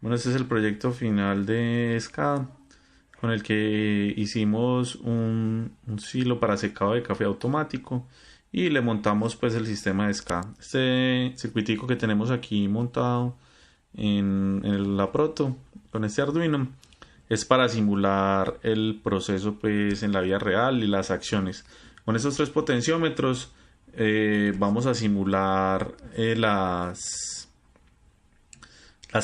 Bueno, este es el proyecto final de SCADA con el que hicimos un silo para secado de café automático y le montamos pues el sistema de SCADA. Este circuitico que tenemos aquí montado la proto con este Arduino es para simular el proceso pues en la vida real y las acciones. Con estos tres potenciómetros vamos a simular las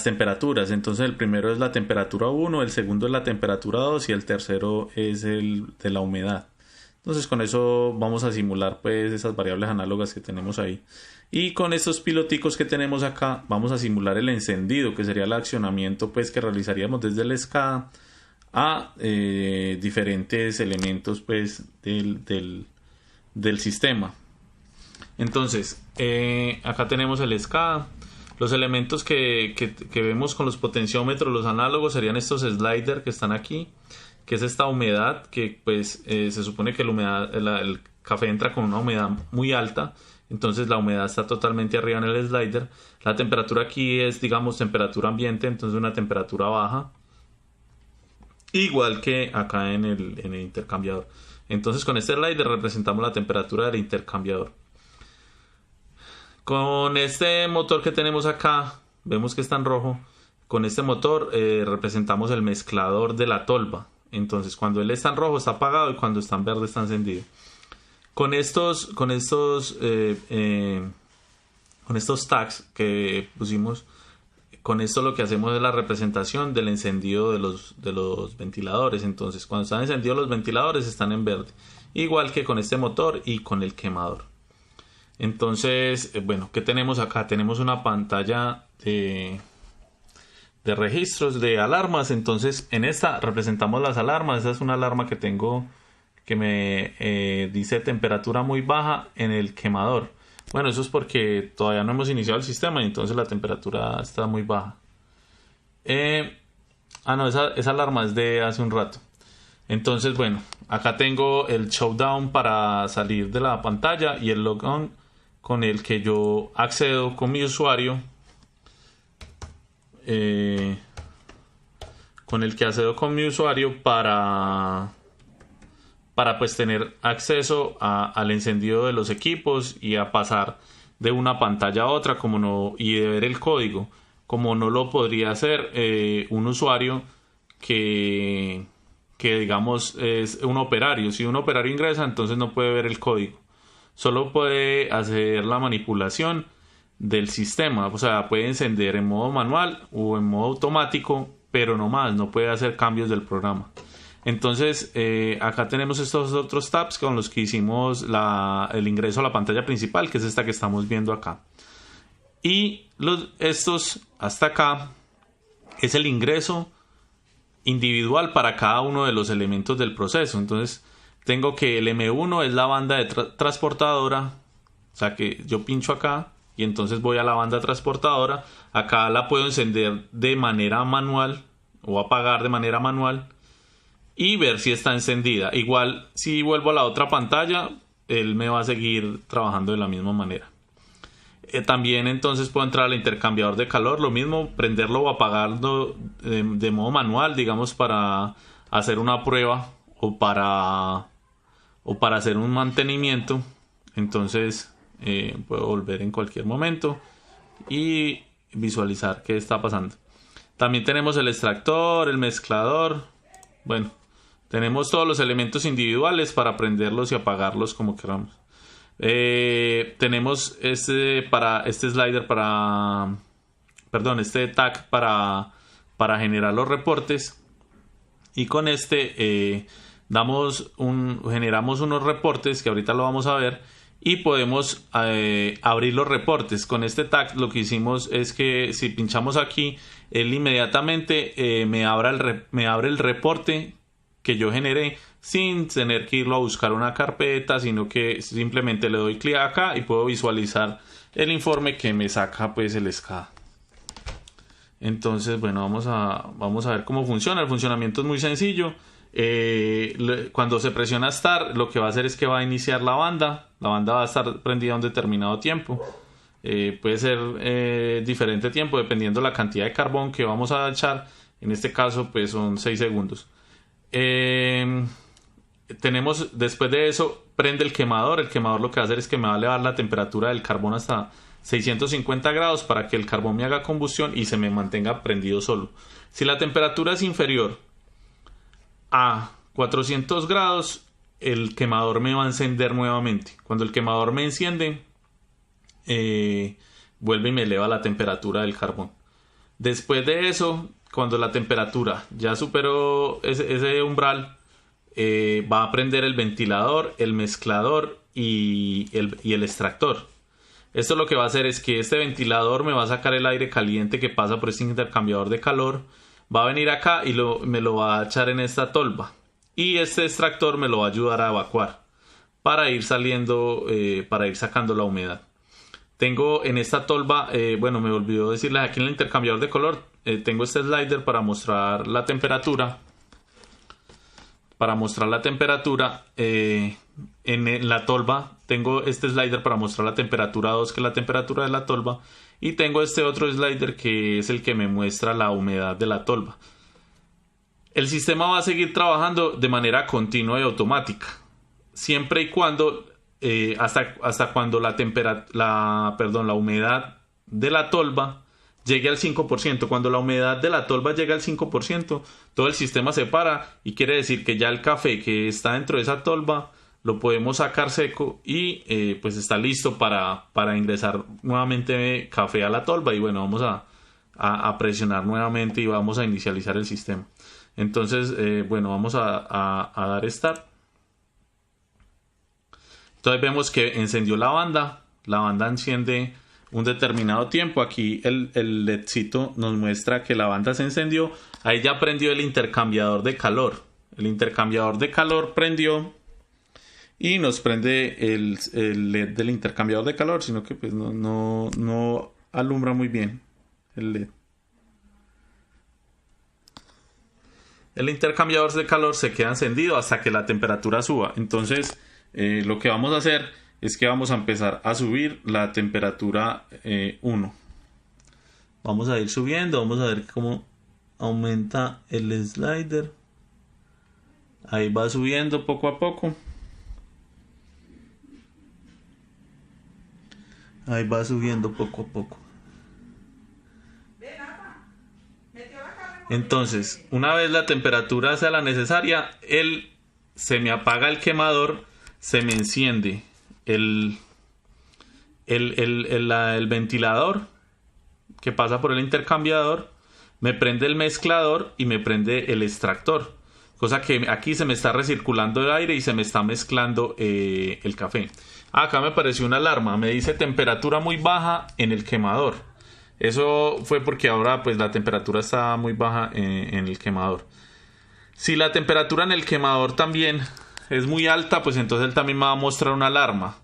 temperaturas. Entonces el primero es la temperatura 1, el segundo es la temperatura 2 y el tercero es el de la humedad. Entonces con eso vamos a simular pues esas variables análogas que tenemos ahí. Y con estos piloticos que tenemos acá vamos a simular el encendido, que sería el accionamiento pues que realizaríamos desde el SCADA a diferentes elementos pues del sistema. Entonces acá tenemos el SCADA. Los elementos que vemos con los potenciómetros, los análogos, serían estos sliders que están aquí, que es esta humedad, que pues se supone que el café entra con una humedad muy alta, entonces la humedad está totalmente arriba en el slider. La temperatura aquí es, digamos, temperatura ambiente, entonces una temperatura baja, igual que acá en el intercambiador. Entonces con este slider representamos la temperatura del intercambiador. Con este motor que tenemos acá, vemos que está en rojo. Con este motor representamos el mezclador de la tolva. Entonces cuando él está en rojo está apagado y cuando está en verde está encendido. Con estos tags que pusimos, con esto lo que hacemos es la representación del encendido de los ventiladores. Entonces cuando están encendidos los ventiladores están en verde, igual que con este motor y con el quemador. Entonces, bueno, ¿qué tenemos acá? Tenemos una pantalla de registros de alarmas. Entonces, en esta representamos las alarmas. Esta es una alarma que tengo que me dice temperatura muy baja en el quemador. Bueno, eso es porque todavía no hemos iniciado el sistema y entonces la temperatura está muy baja. No, esa alarma es de hace un rato. Entonces, bueno, acá tengo el shutdown para salir de la pantalla y el logon con el que yo accedo con mi usuario, para pues tener acceso al encendido de los equipos y a pasar de una pantalla a otra y de ver el código, como no lo podría hacer un usuario que digamos es un operario. Si un operario ingresa, entonces no puede ver el código. Solo puede hacer la manipulación del sistema, o sea, puede encender en modo manual o en modo automático, pero no más, no puede hacer cambios del programa. Entonces, acá tenemos estos otros tabs con los que hicimos el ingreso a la pantalla principal, que es esta que estamos viendo acá. Y estos hasta acá es el ingreso individual para cada uno de los elementos del proceso. Entonces, tengo que el M1 es la banda de transportadora, o sea que yo pincho acá y entonces voy a la banda transportadora. Acá la puedo encender de manera manual o apagar de manera manual y ver si está encendida. Igual si vuelvo a la otra pantalla, él me va a seguir trabajando de la misma manera. También entonces puedo entrar al intercambiador de calor, lo mismo, prenderlo o apagarlo de modo manual, digamos, para hacer una prueba o para hacer un mantenimiento. Entonces puedo volver en cualquier momento y visualizar qué está pasando. También tenemos el extractor, el mezclador. Bueno, tenemos todos los elementos individuales para prenderlos y apagarlos como queramos. Tenemos este tag para generar los reportes, y con este generamos unos reportes que ahorita lo vamos a ver y podemos abrir los reportes. Con este tag lo que hicimos es que si pinchamos aquí, él inmediatamente me abre el reporte que yo generé sin tener que irlo a buscar una carpeta, sino que simplemente le doy clic acá y puedo visualizar el informe que me saca pues el SCADA. Entonces, bueno, vamos a ver cómo funciona. El funcionamiento es muy sencillo. Cuando se presiona Start, lo que va a hacer es que va a iniciar la banda. La banda va a estar prendida un determinado tiempo. Puede ser diferente tiempo dependiendo la cantidad de carbón que vamos a echar. En este caso pues son 6 segundos. Tenemos, después de eso, prende el quemador. El quemador lo que va a hacer es que me va a elevar la temperatura del carbón hasta 650 grados para que el carbón me haga combustión y se me mantenga prendido solo. Si la temperatura es inferior a 400 grados, el quemador me va a encender nuevamente. Cuando el quemador me enciende, vuelve y me eleva la temperatura del carbón. Después de eso, cuando la temperatura ya superó ese umbral, va a prender el ventilador, el mezclador y el extractor. Esto lo que va a hacer es que este ventilador me va a sacar el aire caliente que pasa por este intercambiador de calor, va a venir acá y me lo va a echar en esta tolva, y este extractor me lo va a ayudar a evacuar para ir saliendo, para ir sacando la humedad. Tengo en esta tolva, bueno, me olvidó decirles, aquí en el intercambiador de color tengo este slider para mostrar la temperatura. En la tolva tengo este slider para mostrar la temperatura 2, que es la temperatura de la tolva, y tengo este otro slider que es el que me muestra la humedad de la tolva. El sistema va a seguir trabajando de manera continua y automática, siempre y cuando hasta cuando la humedad de la tolva llegue al 5%. Cuando la humedad de la tolva llega al 5%, todo el sistema se para y quiere decir que ya el café que está dentro de esa tolva lo podemos sacar seco y pues está listo para ingresar nuevamente café a la tolva. Y bueno, vamos a presionar nuevamente y vamos a inicializar el sistema. Entonces, bueno, vamos a dar Start. Entonces vemos que encendió la banda enciende un determinado tiempo. Aquí el LEDcito nos muestra que la banda se encendió. Ahí ya prendió el intercambiador de calor. El intercambiador de calor prendió y nos prende el LED del intercambiador de calor, sino que pues no alumbra muy bien el LED. El intercambiador de calor se queda encendido hasta que la temperatura suba. Entonces lo que vamos a hacer es que vamos a empezar a subir la temperatura 1. Vamos a ir subiendo, vamos a ver cómo aumenta el slider. Ahí va subiendo poco a poco. Ahí va subiendo poco a poco. Entonces, una vez la temperatura sea la necesaria, se me apaga el quemador, se me enciende el ventilador que pasa por el intercambiador, me prende el mezclador y me prende el extractor, cosa que aquí se me está recirculando el aire y se me está mezclando el café. Acá me apareció una alarma, me dice temperatura muy baja en el quemador. Eso fue porque ahora pues la temperatura está muy baja en el quemador. Si la temperatura en el quemador también es muy alta, pues entonces él también me va a mostrar una alarma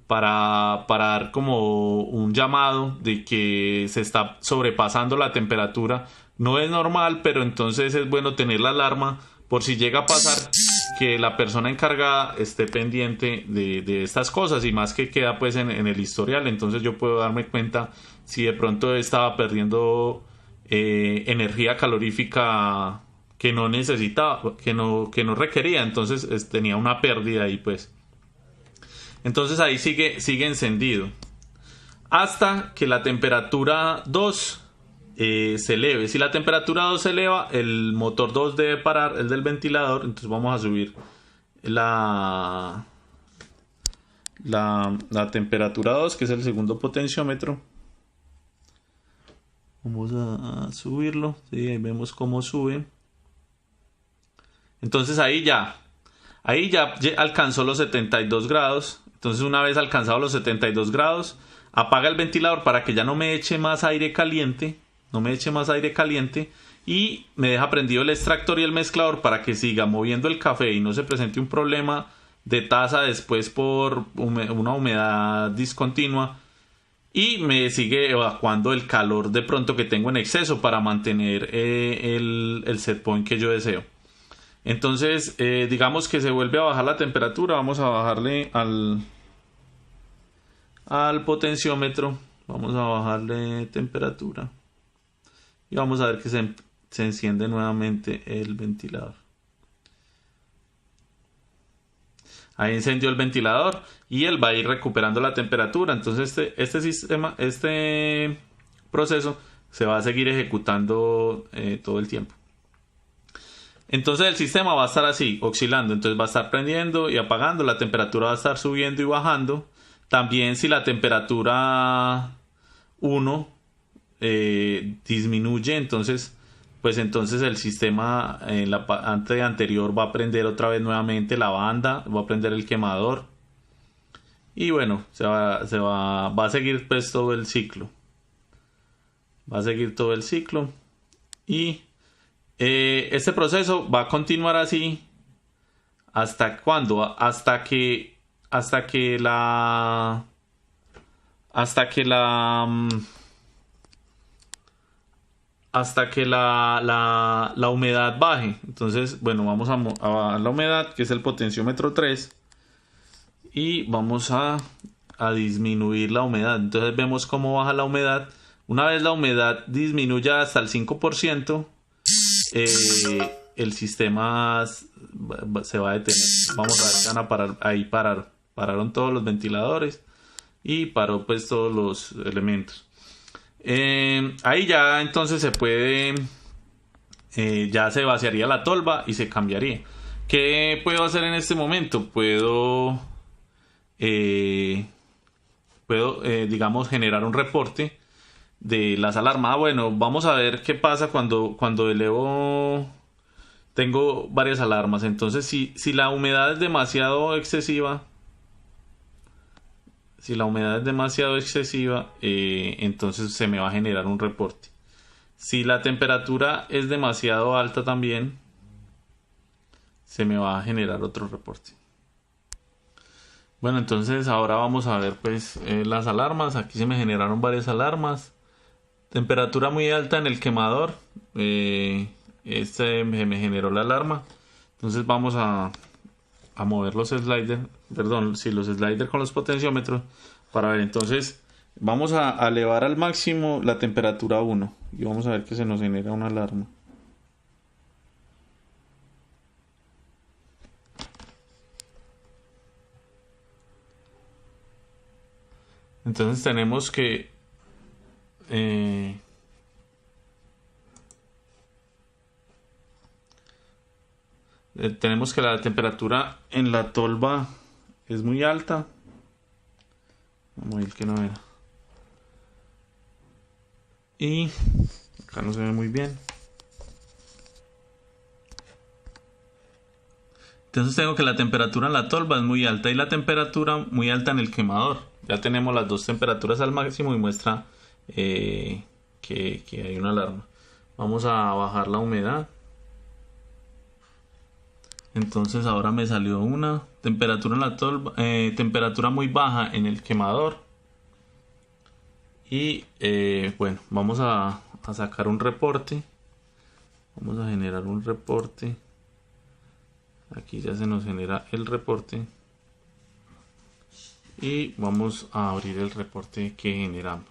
para dar como un llamado de que se está sobrepasando la temperatura. No es normal, pero entonces es bueno tener la alarma por si llega a pasar que la persona encargada esté pendiente de estas cosas, y más que queda pues en el historial. Entonces yo puedo darme cuenta si de pronto estaba perdiendo energía calorífica que no necesitaba, que no requería. Entonces tenía una pérdida ahí pues. Entonces ahí sigue encendido hasta que la temperatura 2 se eleve. Si la temperatura 2 se eleva, el motor 2 debe parar, el del ventilador. Entonces vamos a subir la temperatura 2, que es el segundo potenciómetro. Vamos a subirlo. Sí, ahí vemos cómo sube. Entonces ahí ya alcanzó los 72 grados. Entonces una vez alcanzado los 72 grados, apaga el ventilador para que ya no me eche más aire caliente. Y me deja prendido el extractor y el mezclador para que siga moviendo el café y no se presente un problema de taza después por una humedad discontinua, y me sigue evacuando el calor de pronto que tengo en exceso para mantener el set point que yo deseo. Entonces digamos que se vuelve a bajar la temperatura. Vamos a bajarle al potenciómetro. Vamos a bajarle temperatura y vamos a ver que se enciende nuevamente el ventilador. Ahí encendió el ventilador y él va a ir recuperando la temperatura. Entonces este proceso se va a seguir ejecutando todo el tiempo. Entonces el sistema va a estar así, oscilando. Entonces va a estar prendiendo y apagando. La temperatura va a estar subiendo y bajando. También si la temperatura 1 disminuye, entonces el sistema en la parte anterior va a prender otra vez nuevamente la banda, va a prender el quemador y bueno, va a seguir pues todo el ciclo. Va a seguir todo el ciclo y este proceso va a continuar así hasta cuando, hasta que la humedad baje. Entonces, bueno, vamos a bajar la humedad, que es el potenciómetro 3, y vamos a disminuir la humedad. Entonces vemos cómo baja la humedad. Una vez la humedad disminuya hasta el 5%, el sistema se va a detener. Vamos a ver que van a parar. Ahí pararon todos los ventiladores y paró pues todos los elementos. Ahí ya entonces se puede, ya se vaciaría la tolva y se cambiaría. ¿Qué puedo hacer en este momento? Puedo digamos, generar un reporte de las alarmas. Bueno, vamos a ver qué pasa cuando elevo. Tengo varias alarmas. Entonces, si la humedad es demasiado excesiva, entonces se me va a generar un reporte. Si la temperatura es demasiado alta también, se me va a generar otro reporte. Bueno, entonces ahora vamos a ver pues las alarmas. Aquí se me generaron varias alarmas. Temperatura muy alta en el quemador. Me generó la alarma. Entonces vamos a mover los sliders. Perdón, sí, los sliders con los potenciómetros. Para ver, entonces vamos a elevar al máximo la temperatura 1. Y vamos a ver que se nos genera una alarma. Entonces tenemos que la temperatura en la tolva es muy alta. Vamos a ver que no era. Y acá no se ve muy bien. Entonces tengo que la temperatura en la tolva es muy alta y la temperatura muy alta en el quemador. Ya tenemos las dos temperaturas al máximo y muestra que hay una alarma. Vamos a bajar la humedad. Entonces ahora me salió una temperatura en la tolva, temperatura muy baja en el quemador. Y bueno, vamos a sacar un reporte. Vamos a generar un reporte. Aquí ya se nos genera el reporte. Y vamos a abrir el reporte que generamos.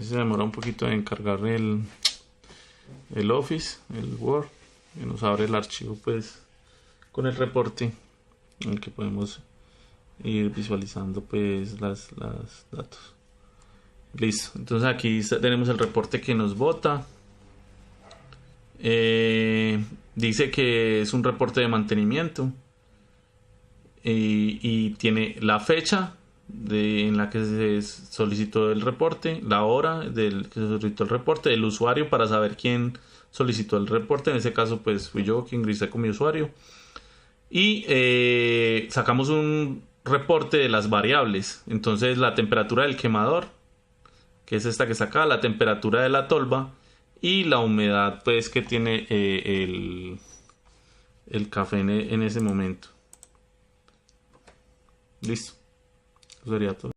Se demora un poquito en cargar el Office, el Word, y nos abre el archivo pues con el reporte en el que podemos ir visualizando pues las datos. Listo, entonces aquí tenemos el reporte que nos bota. Dice que es un reporte de mantenimiento y tiene la fecha en la que se solicitó el reporte, la hora del que se solicitó el reporte, el usuario para saber quién solicitó el reporte. En ese caso pues fui yo que ingresé con mi usuario y sacamos un reporte de las variables. Entonces la temperatura del quemador, que es esta que está acá, la temperatura de la tolva y la humedad pues que tiene el café en ese momento. Listo, eso sería todo.